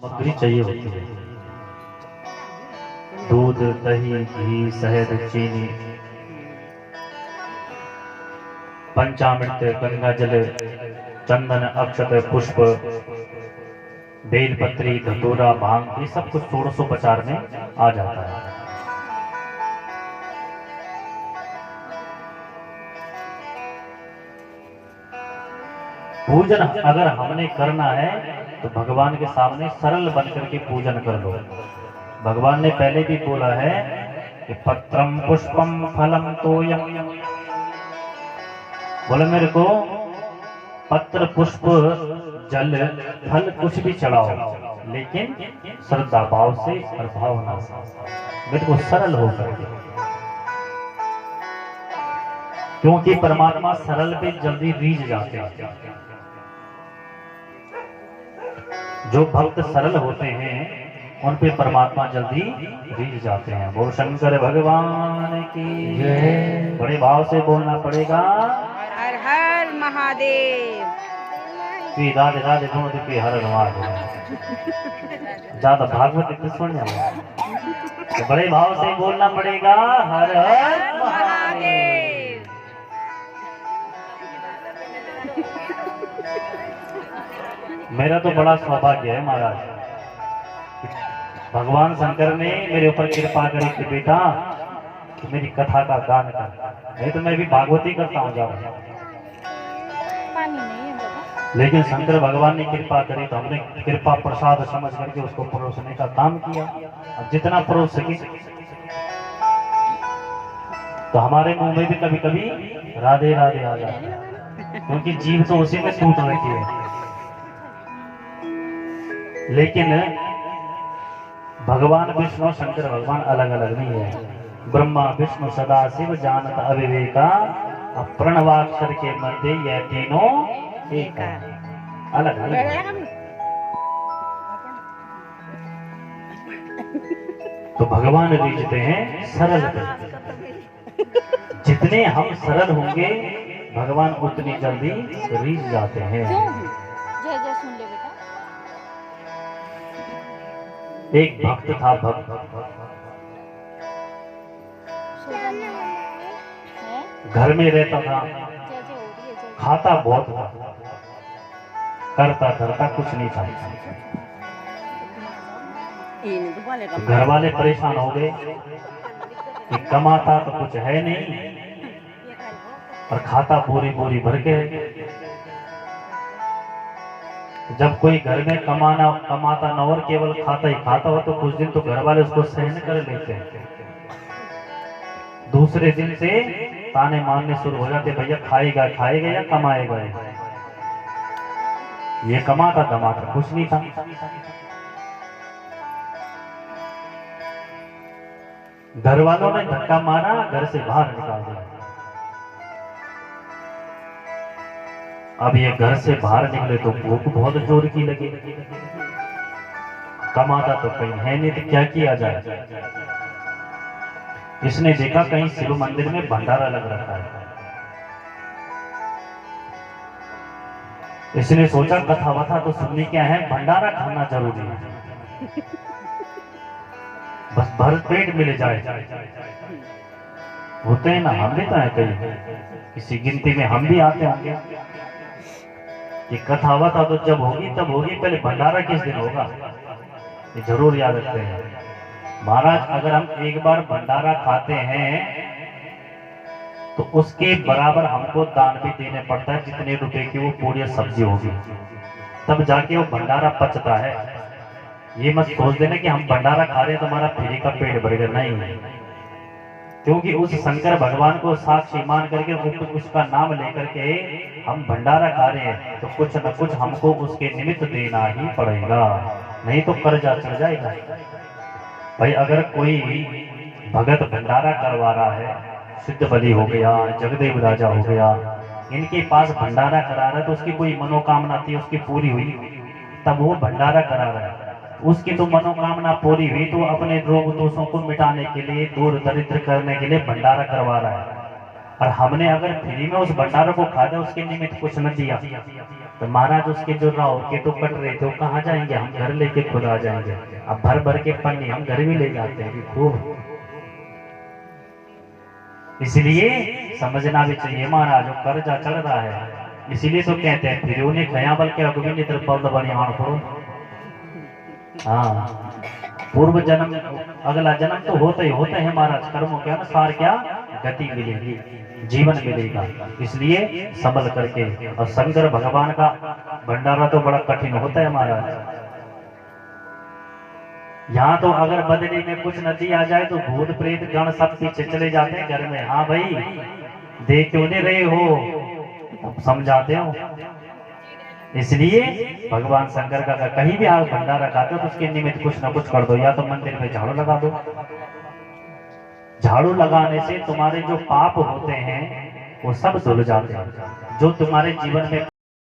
सामग्री चाहिए होती है। दूध, दही, घी, शहद, चीनी, पंचामृत, गंगा जल, चंदन, अक्षत, पुष्प, बेलपत्री, धतूरा, भांग, ये सब कुछ षोडशोपचार में आ जाता है। पूजन अगर हमने करना है तो भगवान के सामने सरल बनकर के पूजन कर लो। भगवान ने पहले भी बोला है कि पत्रम पुष्पम फलम तोयम, बोले मेरे को पत्र, पुष्प, जल, फल कुछ भी चढ़ाओ, लेकिन श्रद्धा भाव से और भावना से, मेरे को सरल होकर के। क्योंकि परमात्मा सरल पे जल्दी रीझ जाते हैं। जो भक्त सरल होते हैं उन पे परमात्मा जल्दी रीझ जाते हैं। बोल शंकर भगवान की जय। बड़े भाव से बोलना पड़ेगा, हर हर महादेव। राधे राधे बोल की हर हर महादेव। ज्यादा भागवत इतने सुन जाओ तो बड़े भाव से बोलना पड़ेगा, हर हर महादेव। मेरा तो बड़ा सौभाग्य है महाराज, भगवान शंकर ने मेरे ऊपर कृपा करी कि बेटा कि मेरी कथा का गान कर, नहीं तो मैं भी भागवती करता हूँ जाओ। लेकिन शंकर भगवान ने कृपा करी तो हमने कृपा प्रसाद समझ करके उसको परोसने का काम किया। अब जितना परोस सके, तो हमारे मुंह में भी कभी कभी राधे राधे आ जाता है, क्योंकि जीव तो उसी में टूट रखी है। लेकिन भगवान विष्णु शंकर भगवान अलग अलग नहीं है। ब्रह्मा विष्णु सदा शिव जानत अविवेका, प्रणवाक्षर के मध्य यह तीनों एक है, अलग अलग। तो भगवान रीझते हैं सरल पे। जितने हम सरल होंगे भगवान उतनी जल्दी रीझ जाते हैं। जय जय सुन ले बेटा। एक भक्त था, भक्त घर में रहता था, खाता बहुत था, करता धरता कुछ नहीं था। घर वाले परेशान हो गए कि कमाता तो कुछ है नहीं और खाता पूरी पूरी भर के। जब कोई घर में कमाता न और केवल खाता ही खाता हो तो कुछ दिन तो घर वाले उसको सहन कर लेते हैं। दूसरे दिन से ताने मारने शुरू हो जाते, भैया खाएगा खाएगा या कमाएगा। ये कमाता धमाता कुछ नहीं था। घर वालों ने धक्का मारा, घर से बाहर निकाल दिया। अब ये घर से बाहर निकले तो भूख बहुत जोर की लगी। कमाता तो कहीं है नहीं, तो क्या किया जाए। इसने देखा कहीं शिव मंदिर में भंडारा लग रखा है। इसने सोचा कथा वथा तो सुननी क्या है, भंडारा खाना जरूरी है, बस भर पेट मिल जाए। होते हैं ना, हम भी तो है कहीं किसी गिनती में हम भी आते होंगे कि कथा वथा तो जब होगी तब होगी, पहले भंडारा किस दिन होगा ये जरूर याद रखते हैं। महाराज अगर हम एक बार भंडारा खाते हैं तो उसके बराबर हमको दान भी देने पड़ता है, जितने रुपए की वो पूरी सब्जी होगी, तब जाके वो भंडारा पचता है। ये मत सोच देना कि हम भंडारा खा रहे हैं तो हमारा फ्री का पेट भरेगा, नहीं। क्योंकि उस शंकर भगवान को साक्षी मान करके उसका नाम लेकर के हम भंडारा खा रहे हैं तो कुछ न कुछ हमको उसके निमित्त देना ही पड़ेगा, नहीं तो कर्जा चढ़ जाएगा। भाई अगर कोई भगत भंडारा करवा रहा है, सिद्ध बलि हो गया, जगदेव राजा हो गया, इनके पास भंडारा करा रहा है तो उसकी कोई मनोकामना थी, उसकी पूरी हुई तब वो भंडारा करा रहा है। उसकी तो मनोकामना पूरी हुई तो अपने रोग दोषों को मिटाने के लिए, दूर दरिद्र करने के लिए भंडारा करवा रहा है। और हमने अगर फ्री में उस भंडारे को खा दिया, उसके निमित्त कुछ न दिया, तो महाराज उसके जो राव के तो कट रहे थे वो कहाँ जाएंगे? हम घर लेके खुद आ जाएंगे। अब भर भर के पन्नी हम घर भी ले जाते हैं खूब। इसलिए समझना भी चाहिए महाराज, कर्जा चढ़ रहा है। इसीलिए तो कहते हैं फिर उन्हें खया बल के अगुवी नित्र पल बनियान पड़ो। हाँ, पूर्व जन्म अगला जन्म तो होता ही होता है महाराज। कर्मों के अनुसार क्या गति मिलेगी, जीवन मिलेगा। इसलिए संभल करके। और शंकर भगवान का भंडारा तो बड़ा कठिन होता है महाराज। यहाँ तो अगर बदली में कुछ नदी आ जाए तो भूत प्रेत गण सब पीछे चले जाते हैं घर में। हाँ भाई, देख क्यों नहीं रहे हो, समझाते हो। इसलिए भगवान शंकर का कहीं भी आप भंडारा खाते हो तो उसके निमित्त कुछ ना कुछ कर दो। या तो मंदिर में झाड़ू लगा दो। झाड़ू लगाने से तुम्हारे जो पाप होते हैं वो सब धुल जाते हैं। जो तुम्हारे जीवन में